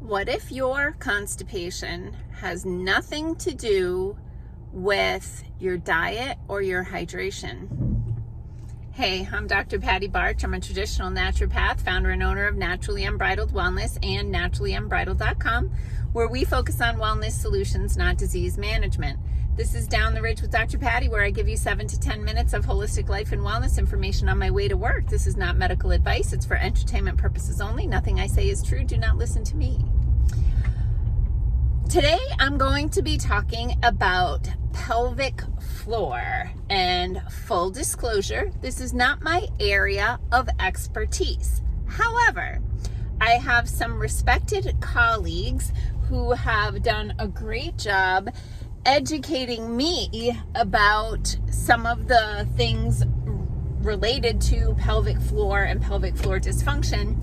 What if your constipation has nothing to do with your diet or your hydration? Hey, I'm Dr. Patty Barch. I'm a traditional naturopath, founder and owner of Naturally Unbridled Wellness and naturallyunbridled.com, where we focus on wellness solutions, not disease management. This is Down the Ridge with Dr. Patty, where I give you 7 to 10 minutes of holistic life and wellness information on my way to work. This is not medical advice. It's for entertainment purposes only. Nothing I say is true. Do not listen to me. Today, I'm going to be talking about pelvic floor. And full disclosure, this is not my area of expertise. However, I have some respected colleagues who have done a great job educating me about some of the things related to pelvic floor and pelvic floor dysfunction,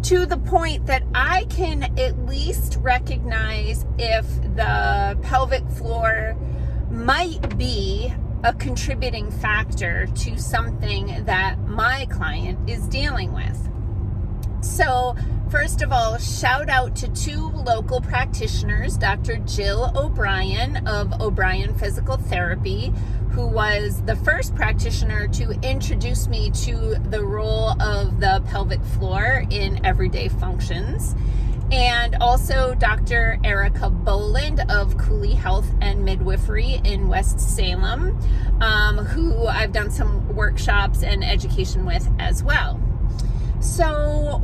to the point that I can at least recognize if the pelvic floor might be a contributing factor to something that my client is dealing with. So, first of all, shout out to 2 local practitioners, Dr. Jill O'Brien of O'Brien Physical Therapy, who was the first practitioner to introduce me to the role of the pelvic floor in everyday functions, and also Dr. Erica Boland of Cooley Health and Midwifery in West Salem, who I've done some workshops and education with as well. So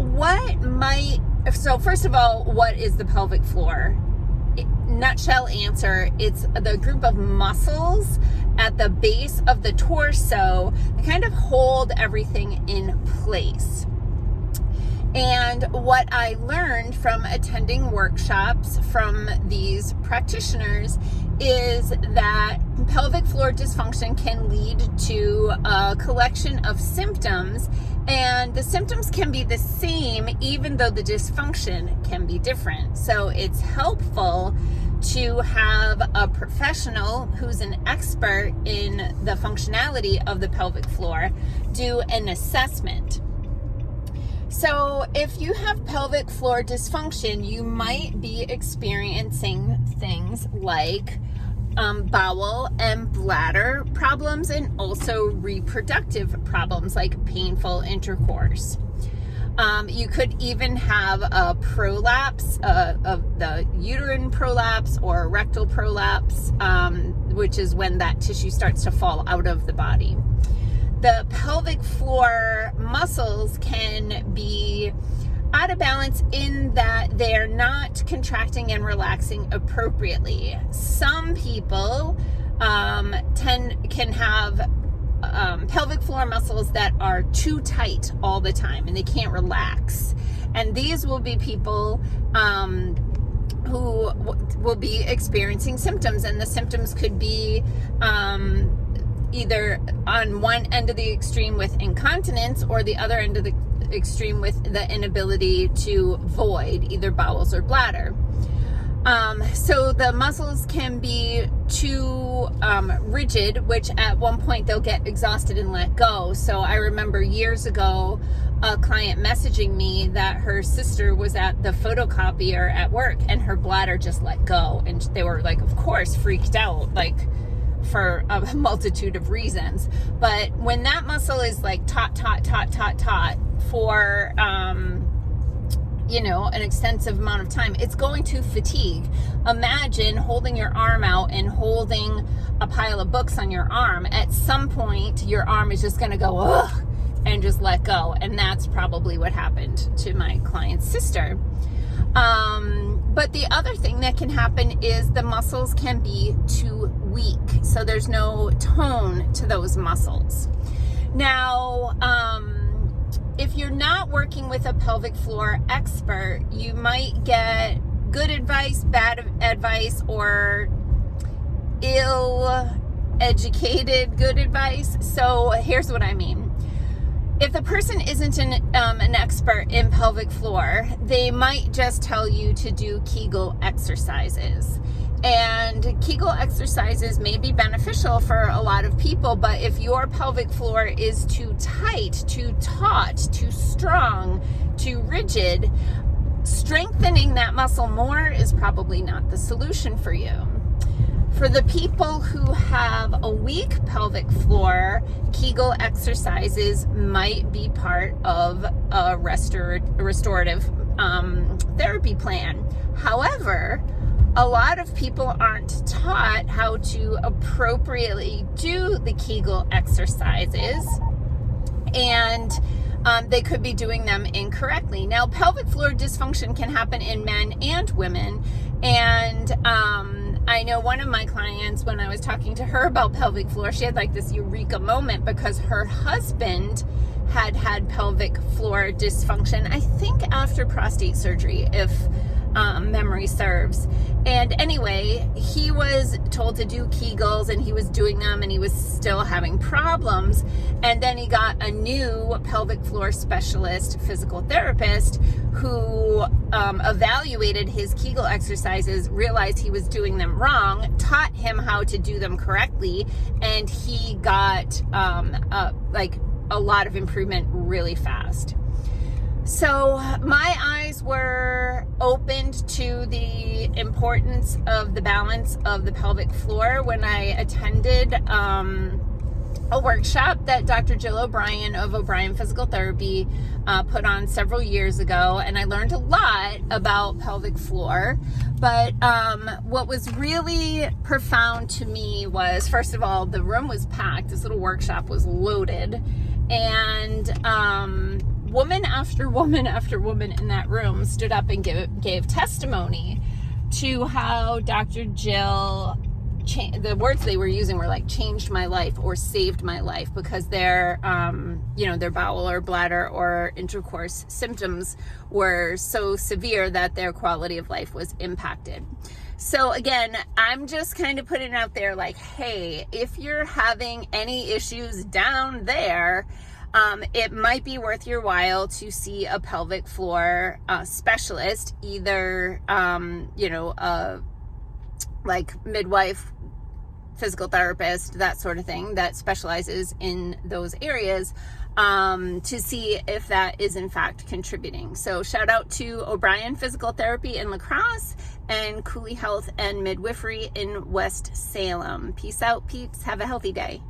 first of all, what is the pelvic floor? Nutshell answer, it's the group of muscles at the base of the torso that kind of hold everything in place. And what I learned from attending workshops from these practitioners is that pelvic floor dysfunction can lead to a collection of symptoms, and the symptoms can be the same even though the dysfunction can be different. So it's helpful to have a professional who's an expert in the functionality of the pelvic floor do an assessment. So if you have pelvic floor dysfunction, you might be experiencing things like bowel and bladder problems, and also reproductive problems like painful intercourse. You could even have a prolapse of the uterine prolapse or rectal prolapse, which is when that tissue starts to fall out of the body. The pelvic floor muscles can be out of balance in that they're not contracting and relaxing appropriately. Some people can have pelvic floor muscles that are too tight all the time and they can't relax. And these will be people who will be experiencing symptoms, and the symptoms could be either on one end of the extreme with incontinence, or the other end of the extreme with the inability to void either bowels or bladder. So the muscles can be too rigid, which at one point they'll get exhausted and let go. So I remember years ago a client messaging me that her sister was at the photocopier at work and her bladder just let go, and they were like, of course, freaked out, like, for a multitude of reasons. But when that muscle is like taut for an extensive amount of time, it's going to fatigue. Imagine holding your arm out and holding a pile of books on your arm. At some point, your arm is just going to go ugh and just let go, and that's probably what happened to my client's sister. But the other thing that can happen is the muscles can be too weak, so there's no tone to those muscles. Now, if you're not working with a pelvic floor expert, you might get good advice, bad advice, or ill-educated good advice. So here's what I mean. If the person isn't an expert in pelvic floor, they might just tell you to do Kegel exercises. And Kegel exercises may be beneficial for a lot of people, but if your pelvic floor is too tight, too taut, too strong, too rigid, strengthening that muscle more is probably not the solution for you. For the people who have a weak pelvic floor, Kegel exercises might be part of a restorative therapy plan. However, a lot of people aren't taught how to appropriately do the Kegel exercises, and they could be doing them incorrectly. Now, pelvic floor dysfunction can happen in men and women, and I know one of my clients, when I was talking to her about pelvic floor, she had like this eureka moment because her husband had pelvic floor dysfunction, I think after prostate surgery, if memory serves. And anyway, he was told to do Kegels, and he was doing them, and he was still having problems. And then he got a new pelvic floor specialist physical therapist who evaluated his Kegel exercises, realized he was doing them wrong, taught him how to do them correctly, and he got a lot of improvement really fast. So my eyes were opened to the importance of the balance of the pelvic floor when I attended a workshop that Dr. Jill O'Brien of O'Brien Physical Therapy put on several years ago, and I learned a lot about pelvic floor. But what was really profound to me was, first of all, the room was packed. This little workshop was loaded, and woman after woman after woman in that room stood up and gave testimony to how Dr. Jill, the words they were using were like changed my life or saved my life, because their bowel or bladder or intercourse symptoms were so severe that their quality of life was impacted. So again, I'm just kind of putting it out there like, hey, if you're having any issues down there, it might be worth your while to see a pelvic floor specialist, either, like midwife, physical therapist, that sort of thing, that specializes in those areas, to see if that is in fact contributing. So shout out to O'Brien Physical Therapy in La Crosse and Cooley Health and Midwifery in West Salem. Peace out, peeps. Have a healthy day.